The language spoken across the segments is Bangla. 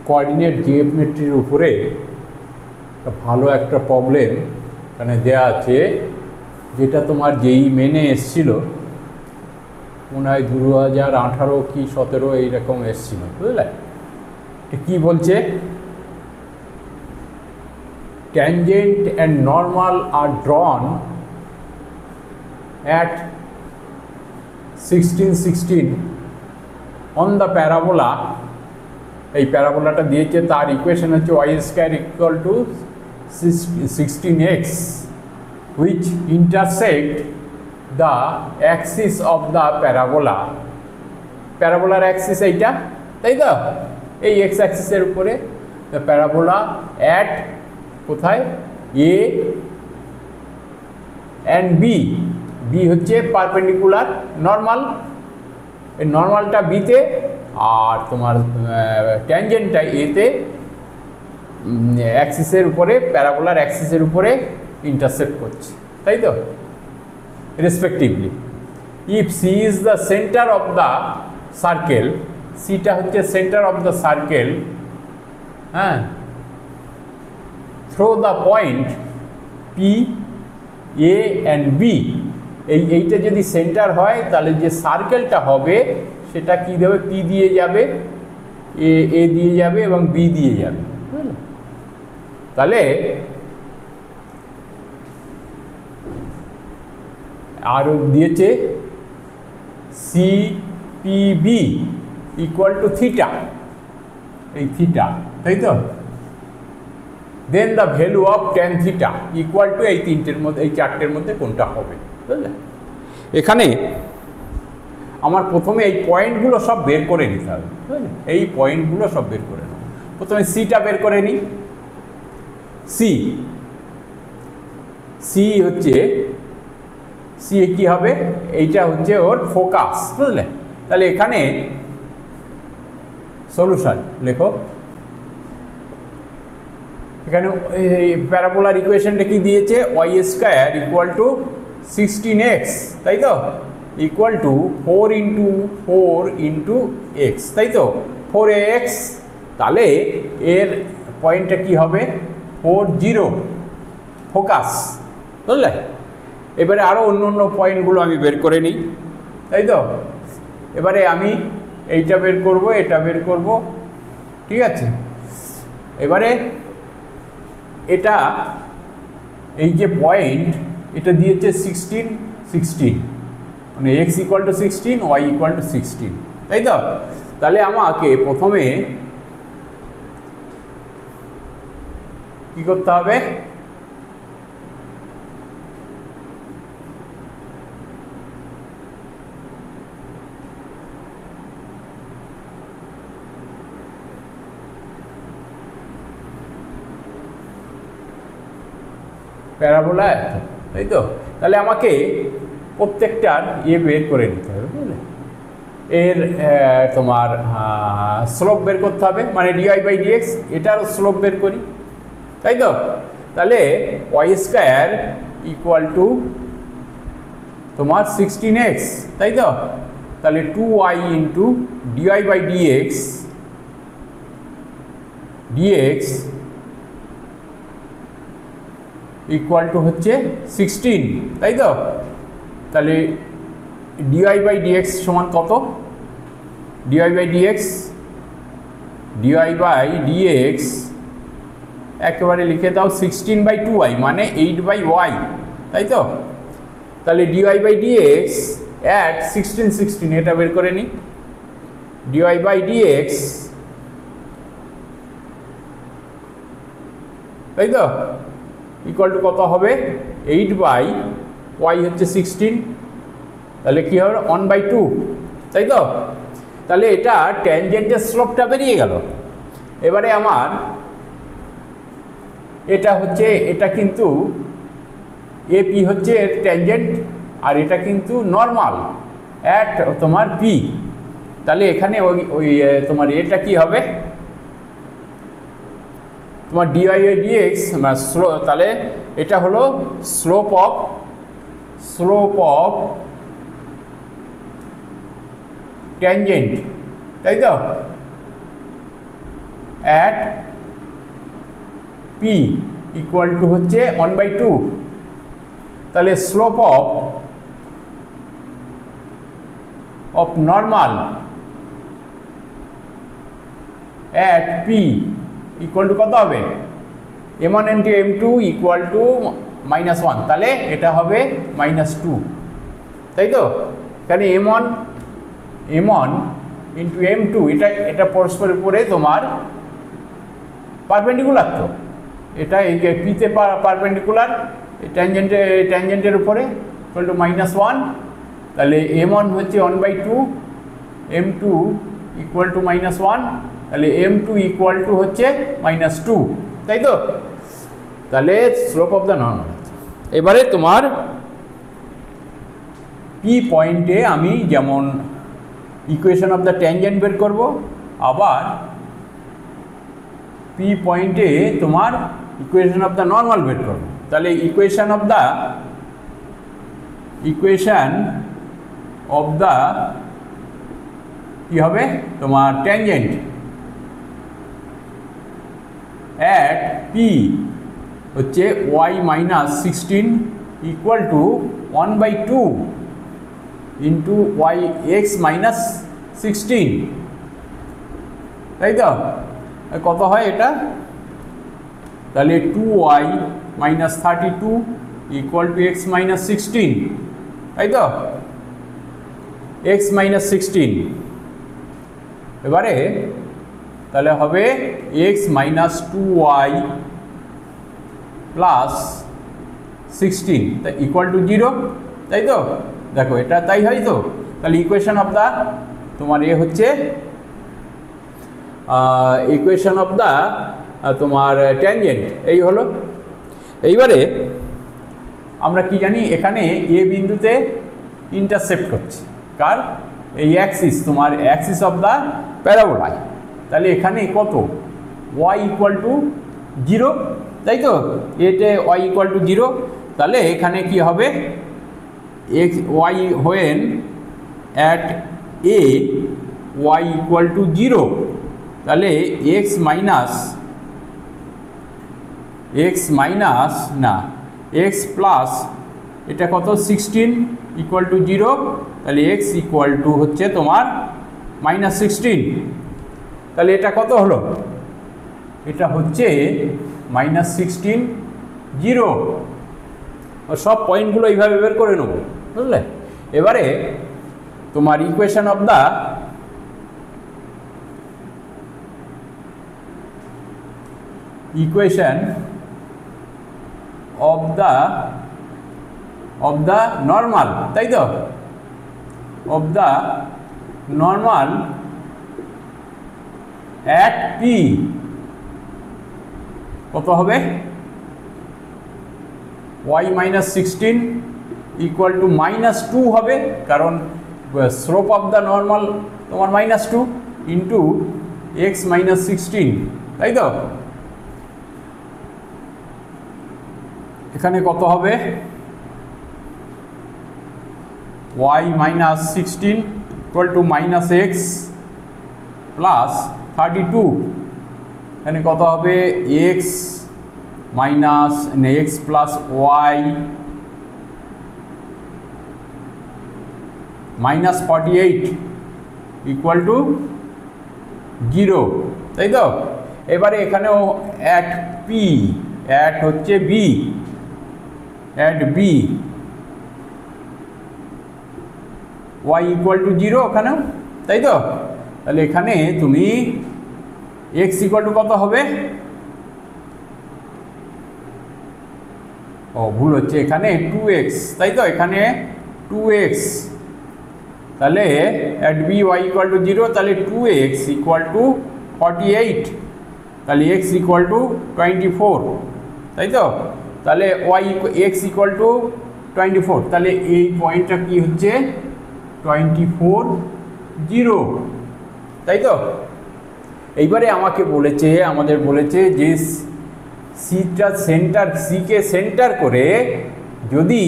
কোঅর্ডিনেট জিওমেট্রির উপরে ভালো একটা প্রবলেম এখানে দেয়া আছে, যেটা তোমার যেই মেনে এসছিল, মনে হয় 2018 কি 17 এইরকম এসছিল, বুঝলে? কি বলছে? ট্যানজেন্ট অ্যান্ড নর্মাল আর drawn at 16 on the parabola. এই প্যারাবোলাটা দিয়েছে, তার ইকুয়েশন হচ্ছে y² = 16x which intersect the axis of the parabola। প্যারাবোলার অ্যাক্সিস এইটা, তাই তো? এই এক্স অ্যাক্সিসের উপরে দ্য প্যারাবোলা অ্যাট কোথায়? এ অ্যান্ড বি। বি হচ্ছে পারপেন্ডিকুলার নর্মাল, এই নর্মালটা বিতে আর তোমার ট্যানজেন্টটা এতে, অ্যাক্সিসের উপরে, প্যারাবোলার অ্যাক্সিসের উপরে ইন্টারসেক্ট করছে, তাই তো? Respectively if C is the centre of the circle, সিটা হচ্ছে সেন্টার অফ দ্য সার্কেল, হ্যাঁ, through the point P A and B. এইটা যদি সেন্টার হয় তাহলে যে সার্কেলটা হবে সেটা কি দেবে? পি দিয়ে যাবে, এ দিয়ে যাবে এবং বি দিয়ে যাবে, বুঝলে? তাহলে আর দিয়েছে CPB = থিটা, এই থিটা, তাই তো? Then the value of tan theta = এই তিনটের মধ্যে, এই চারটের মধ্যে কোনটা হবে, বুঝলে? এখানে আমার প্রথমে এই পয়েন্টগুলো সব বের করে নিতে হবে, বুঝলে? এই পয়েন্টগুলো সব বের করে নেব। প্রথমে সিটা বের করে নিই। সি হচ্ছে, সি কি হবে? এইটা হচ্ছে ওর ফোকাস, বুঝলে? তাহলে এখানে সলিউশন লেখো। এখানে এই প্যারাবোলার ইকুয়েশনটা কি দিয়েছে? y² = 16x, তাই তো? = 4 × x, তাই তো? 4ax। তাহলে এর পয়েন্টটা কি হবে? 40, ফোকাস, বুঝলে? এবারে আরও অন্য অন্য পয়েন্টগুলো আমি বের করে নিই, তাই তো? এবারে আমি এইটা বের করব, এটা বের করব, ঠিক আছে? এবারে এটা, এই যে পয়েন্ট, এটা দিয়েছে 16, মানে x = 16, y = 16, তাই তো? তাহলে আমাকে প্রথমে কি করতে হবে? প্যারাবোলা এত, তাই তো? তাহলে আমাকে প্রত্যেকটার বের করে নিতে হবে, বুঝলে? এর তোমার স্লোপ বের করতে হবে, মানে dy/dx, এটারও স্লোপ বের করি, তাই তো? তাহলে y² = তোমার 16x, তাই তো? তাহলে 2y × dy/dx হচ্ছে 16, তাই তো? তাহলে dy/dx সমান কত? dy/dx একেবারে লিখে দাও 16/2y, মানে 8/y, তাই তো? তাহলে dy/dx at 16, এটা বের করে নিই। dy/dx, তাই তো, = কত হবে? 8/y হচ্ছে 16, তাহলে কি হবে? 1/2, তাই তো? তাহলে এটা ট্যানজেন্টের স্লোপটা বেরিয়ে গেল। এবারে আমার এটা হচ্ছে, এটা কিন্তু AP হচ্ছে এর ট্যানজেন্ট, আর এটা কিন্তু নর্মাল অ্যাট তোমার P। তাহলে এখানে ওই তোমার এটা কি হবে? তোমার dy/dx, তাহলে এটা হলো স্লোপ অফ ট্যানজেন্ট, তাই তো? অ্যাট পি ইকুয়াল টু হচ্ছে 1/2, তাহলে slope of normal at P equal to কত হবে, m1 into m2 equal to -1, তাহলে এটা হবে -2, তাই তো। এখানে m1 ইন্টু m2 এটা পরস্পরের উপরে তোমার পারপেন্ডিকুলার, তো এটা এই পিতে পারপেন্ডিকুলার, ট্যানজেন্টের উপরে ইকুয়াল টু -1, তাহলে m1 হচ্ছে 1/2, m2 ইকুয়াল টু -1, তাহলে m2 ইকুয়াল টু হচ্ছে -2, তাই তো। তাহলে স্লোপ অফ দ্য নর্মাল। এবারে তোমার পি পয়েন্টে আমি যেমন ইকুয়েশন অফ দ্য ট্যানজেন্ট বের করব, আবার পি পয়েন্টে তোমার ইকুয়েশন অফ দ্য নর্মাল বের করব। তাহলে ইকুয়েশন অফ দ্য কি হবে তোমার ট্যানজেন্ট অ্যাট পি হচ্ছে y-16 equal to 1/2 into y(x-16), তাই তো। কত হয় এটা, তাহলে 2y-32 ইকুয়াল টু x-16, তাই তো, x-16। এবারে তাহলে হবে x-2y প্লাস 16 তা ইকুয়াল টু 0, তাই তো। দেখো এটা তাই হয় তো। তাহলে ইকুয়েশন অফ দ্য তোমার হচ্ছে ইকুয়েশন অফ দ্য তোমার ট্যানজেন্ট এই হলো। এইবারে আমরা কি জানি, এখানে এ বিন্দুতে ইন্টারসেপ্ট করছে কার, এই অ্যাক্সিস, তোমার অ্যাক্সিস অফ দ্য প্যারাবোলায়। তাহলে এখানে কত, y ইকুয়াল টু 0, তাই তো, এতে y ইকুয়াল টু 0, তাহলে এখানে কি হবে, y when at a y equal to 0, তাহলে x প্লাস এটা কত 16 ইকুয়াল টু 0, তাহলে x ইকুয়াল টু হচ্ছে তোমার -16, তাহলে এটা কত হলো, এটা হচ্ছে -16 0। সব পয়েন্টগুলো এইভাবে বের করে নেব, বুঝলে। এবারে তোমার ইকুয়েশন অফ দ্য নর্মাল, তাই তো, of the normal at P কত হবে, y-16 ইকুয়াল টু -2 হবে, কারণ স্লোপ অফ দ্য নর্মাল তোমার -2 ইন্টু x-16, তাই তো। এখানে কত হবে, y-16 equal to -x plus 32, এখানে কত হবে x plus y -48 equal to 0, তাই তো। এবারে এখানেও অ্যাট পি, অ্যাট হচ্ছে B, at B y equal to 0 ওখানেও, তাই তো। তাহলে এখানে তুমি x ইকুয়াল টু কত হবে, ভুল হচ্ছে, এখানে 2x, তাই তো, এখানে 2x, তাহলে at B y equal to 0, তাহলে 2x ইকুয়াল টু 48, তাহলে x ইকুয়াল টু 24, তাই তো। তাহলে x ইকুয়াল টু 24, তাহলে এই পয়েন্টটা কি হচ্ছে 24 0, তাই তো। এইবারে আমাদের বলেছে যে সিটা সেন্টার, সিকে সেন্টার করে যদি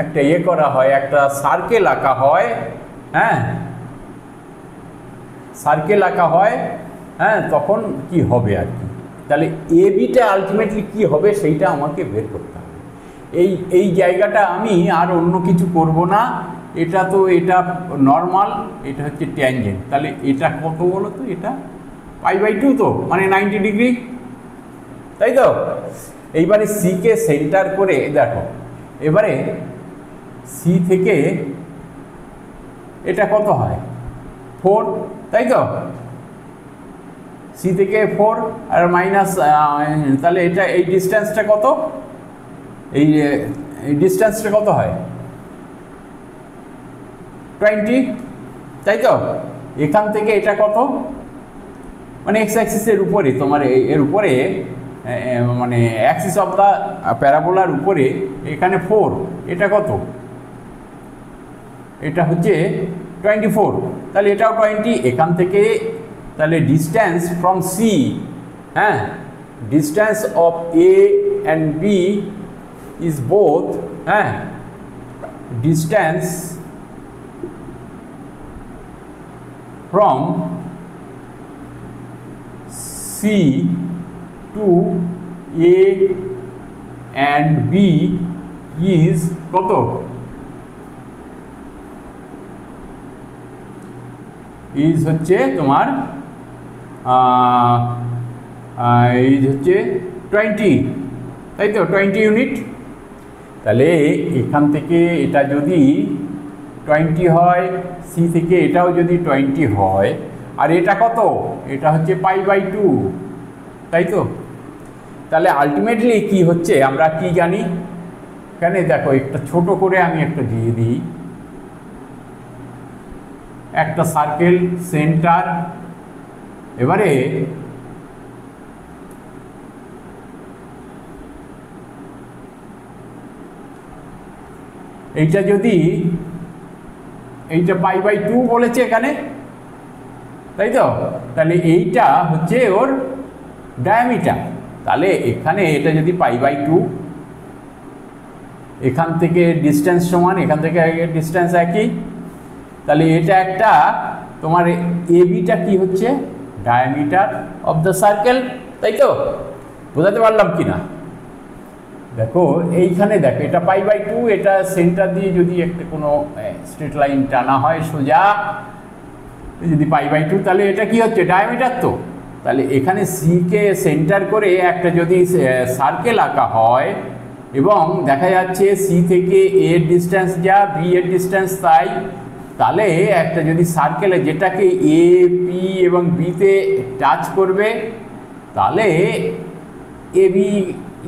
একটা করা হয়, একটা সার্কেল আঁকা হয়, হ্যাঁ, সার্কেল আঁকা হয়, হ্যাঁ, তখন কি হবে আর কি। তাহলে এ বিটা আলটিমেটলি কী হবে সেইটা আমাকে বের করতে হবে। এই জায়গাটা আমি আর অন্য কিছু করব না। এটা তো এটা নর্মাল, এটা হচ্ছে ট্যানজেন্ট। তাহলে এটা কত বলো তো? এটা π/2 তো, মানে 90 ডিগ্রি, তাই তো? এইবারে সিকে সেন্টার করে দেখো, এবারে সি থেকে এটা কত হয়? 4, তাই তো? সি থেকে 4 আর মাইনাস, তাহলে এটা এই ডিস্টেন্সটা কত? এই ডিস্টেন্সটা কত হয়? 20, তাই তো? এখান থেকে এটা কত? মানে এক্স অ্যাক্সিসের উপরে, তোমার এর উপরে, মানে অ্যাক্সিস অফ দ্য প্যারাবোলার উপরে এখানে 4, এটা কত? এটা হচ্ছে 24, তাহলে এটাও 20। এখান থেকে তাহলে ডিস্টেন্স ফ্রম সি, হ্যাঁ, distance of A and B is both, হ্যাঁ, distance from C to A and B is কত? ইজ হচ্ছে তোমার ইজ হচ্ছে 20, তাই তো? 20 ইউনিট। তাহলে এখান থেকে এটা যদি 20 হয়, সি থেকে এটাও যদি 20 হয়, আর এটা কত? এটা হচ্ছে π/2, তাই তো? তাহলে আলটিমেটলি কি হচ্ছে আমরা কি জানি? এখানে দেখো একটা ছোট করে আমি একটা দিয়ে দিই, একটা সার্কেল সেন্টার। এবারে এইটা যদি, এইটা π/2 বলেছে এখানে, তাই তো? তাহলে এইটা হচ্ছে ওর ডায়ামিটার। তাহলে এখানে এটা যদি π/2, এখান থেকে ডিস্টেন্স সমান, এখান থেকে ডিস্টেন্স একই, তাহলে এটা একটা তোমার এ বিটা কি হচ্ছে? ডায়ামিটার অফ দ্য সার্কেল, তাই তো? বোঝাতে পারলাম কি না? দেখো এইখানে দেখো, এটা π/2, এটা সেন্টার দিয়ে যদি একটা কোনো স্ট্রেট লাইন টানা হয় সোজা, যদি π/2, তাহলে এটা কি হচ্ছে? ডায়ামিটার তো। তাহলে এখানে সিকে সেন্টার করে একটা যদি সার্কেল আঁকা হয়, এবং দেখা যাচ্ছে সি থেকে এর ডিস্টেন্স যা, বি এর ডিস্টেন্স তাই, তাহলে একটা যদি সার্কেলে যেটাকে এ, পি এবং বিতে টাচ করবে, তাহলে এ বি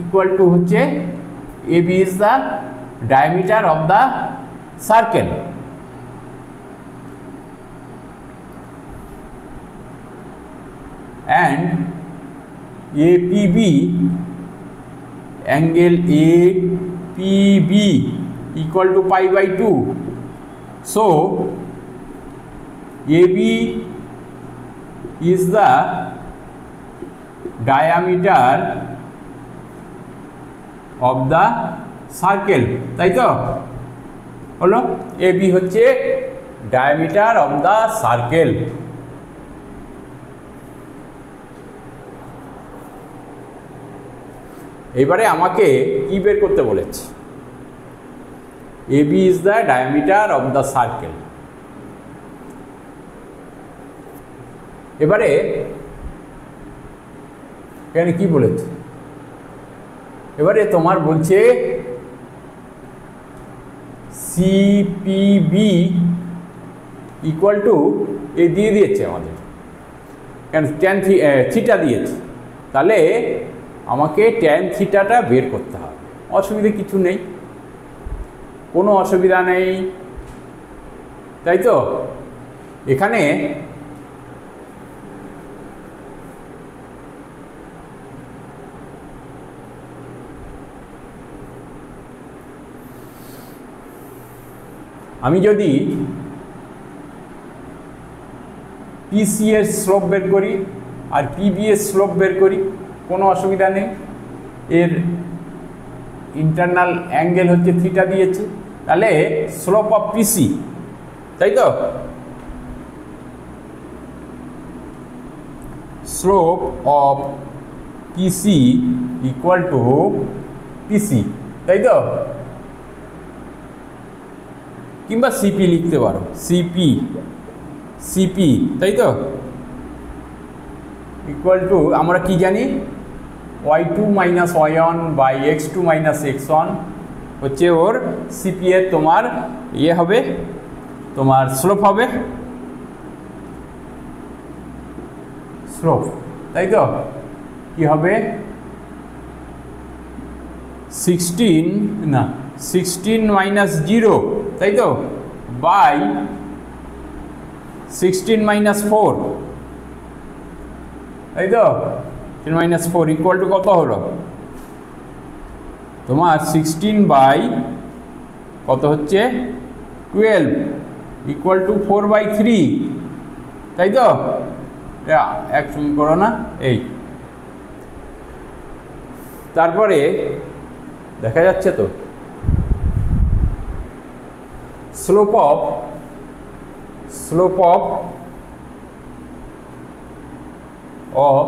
ইকুয়াল টু হচ্ছে, A B is the diameter of the circle. And APB, angle APB equal to π/2. So AB is the diameter of the circle, তাই তো? হলো AB হচ্ছে diameter of the circle। এবারে আমাকে কি বের করতে বলেছে? AB is the diameter of the circle। এবারে এখানে কি বলেছে? এবারে তোমার বলছে CPB ইকুয়াল টু, এ দিয়ে দিয়েছে আমাদের, কেন ট্যান থিটা দিয়েছে, তাহলে আমাকে ট্যান থিটাটা বের করতে হবে। অসুবিধা কিছু নেই, কোনো অসুবিধা নেই, তাই তো? এখানে আমি যদি পিসি এর স্লোপ বের করি আর পিবি এর স্লোপ বের করি, কোনো অসুবিধা নেই। এর ইন্টারনাল অ্যাঙ্গেল হচ্ছে থিটা দিয়েছে, তাহলে স্লোপ অফ পিসি, তাই তো? Slope of PC equal to PC, তাই তো, কিংবা সিপি লিখতে পারো, সিপি, তাই তো, ইকুয়াল টু আমরা কি জানি y2 minus y1 by x2 minus x1 হচ্ছে ওর সিপি এর তোমার ইয়ে হবে, তোমার স্লোপ হবে, স্লোপ, তাই তো, কি হবে 16 মাইনাস 0, তাই তো, বাই 16 মাইনাস 4, তাই তো, মাইনাস 4 ইকুয়াল টু কত হলো তোমার 16 বাই কত হচ্ছে 12 ইকুয়াল টু 4/3, তাই তো, এক সমীকরণ না এই। তারপরে দেখা যাচ্ছে তো slope of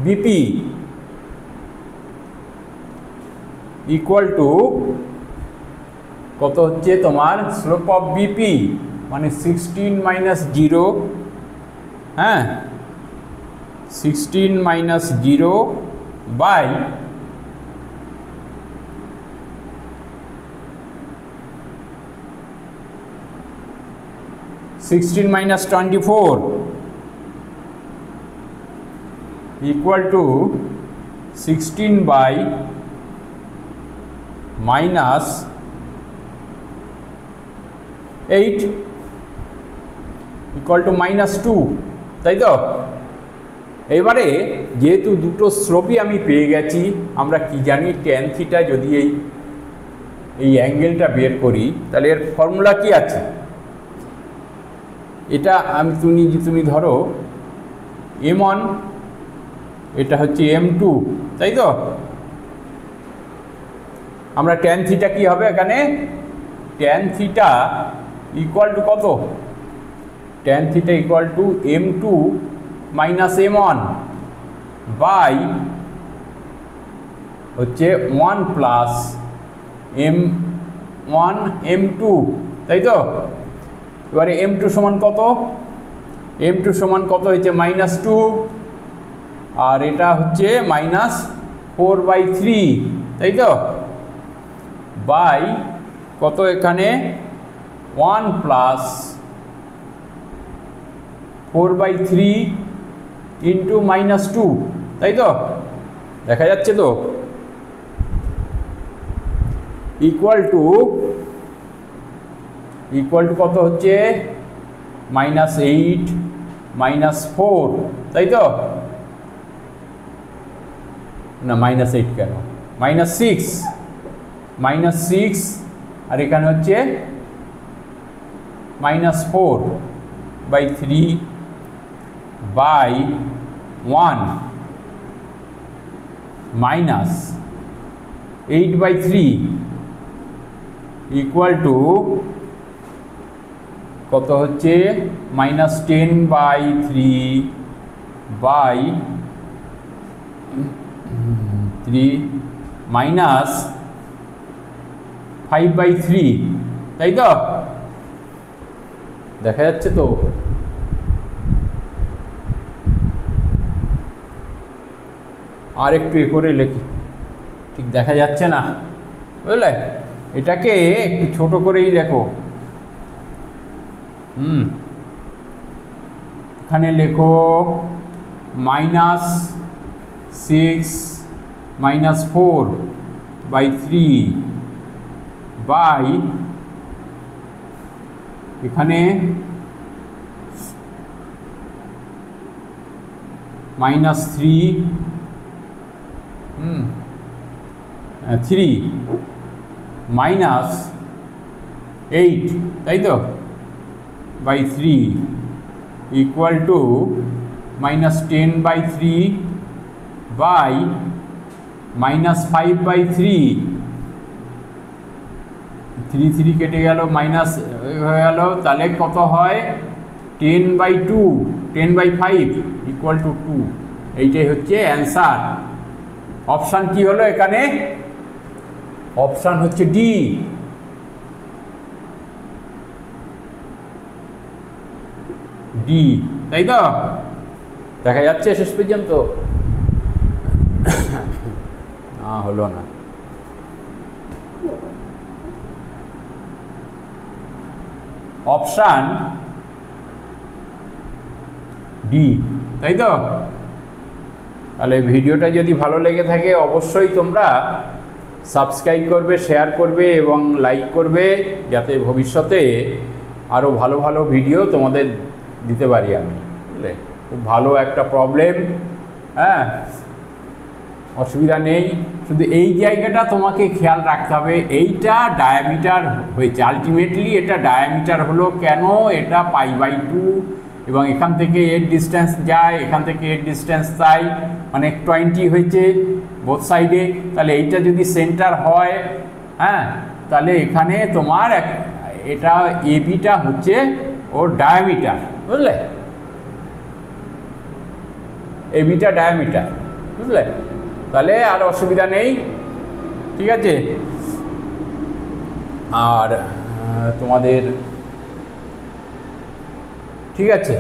BP equal to কত হচ্ছে তোমার স্লোপ অফ বিপি মানে 16 মাইনাস 0, হ্যাঁ 16 minus 0 by 16 minus 24 equal to 16 by minus 8 equal to minus 2, তাই তো। এবারে যেহেতু দুটো স্লোপই আমি পেয়ে গেছি, আমরা কি জানি ট্যান থিটা যদি এই অ্যাঙ্গেলটা বের করি তাহলে এর ফর্মুলা কি আছে, এটা আমি তুমি ধরো m1, এটা হচ্ছে m2, তাই তো। আমরা ট্যান থিটা কি হবে এখানে, ট্যান থিটা ইকুয়াল টু কত, tan theta equal to m2 minus m1 by হচ্ছে 1 প্লাস m1 m2, তাই তো। এবারে m2 সমান কত, m2 সমান কত হচ্ছে -2, আর এটা হচ্ছে -4/3, তাই তো, বাই কত এখানে 1 প্লাস 4/3 ইন্টু -2, তাই তো, দেখা যাচ্ছে তো, ইকুয়াল টু কত হচ্ছে -8 -4, তাই তো, না -8 কেন, -6 আর এখানে হচ্ছে -4/3 বাই 1 মাইনাস 8/3 ইকুয়াল টু কত হচ্ছে -10/3 বাই 3 মাইনাস 5/3, তাই তো, দেখা যাচ্ছে তো। আর একটু এ করে লেখি, ঠিক দেখা যাচ্ছে না, বুঝলে, এটাকে একটু ছোট করেই লেখো, এখানে লেখো -6 -4/3 বাই এখানে -3 মাইনাস 8, তাই তো, বাই 3 ইকুয়াল টু -10/3 বাই -5/3, 3 কেটে গেল, মাইনাস হয়ে গেল, তাহলে কত হয় 10/2 10/5 ইকুয়াল টু 2, এইটাই হচ্ছে অ্যান্সার। অপশান কি হলো এখানে? অপশান হচ্ছে ডি। ডি, তাই তো? দেখা যাচ্ছে শেষ পর্যন্ত? না, হলো না। অপশান ডি, তাই তো? তাহলে ভিডিওটা যদি ভালো লেগে থাকে অবশ্যই তোমরা সাবস্ক্রাইব করবে, শেয়ার করবে এবং লাইক করবে, যাতে ভবিষ্যতে আরও ভালো ভালো ভিডিও তোমাদের দিতে পারি আমি, বুঝলে? খুব ভালো একটা প্রবলেম, হ্যাঁ, অসুবিধা নেই। শুধু এই জায়গাটা তোমাকে খেয়াল রাখতে হবে, এইটা ডায়ামিটার হয়েছে, আলটিমেটলি এটা ডায়ামিটার হলো কেন? এটা π/2 এবং এখান থেকে এর ডিস্টেন্স যায়, এখান থেকে এর ডিস্টেন্স তাই, মানে 20 হয়েছে বোথ সাইডে। তাহলে এইটা যদি সেন্টার হয়, হ্যাঁ, তাহলে এখানে তোমার এটা এবিটা হচ্ছে ওর ডায়ামিটার, বুঝলে? এবিটা ডায়ামিটার, বুঝলে? তাহলে আর অসুবিধা নেই, ঠিক আছে? আর তোমাদের ঠিক আছে।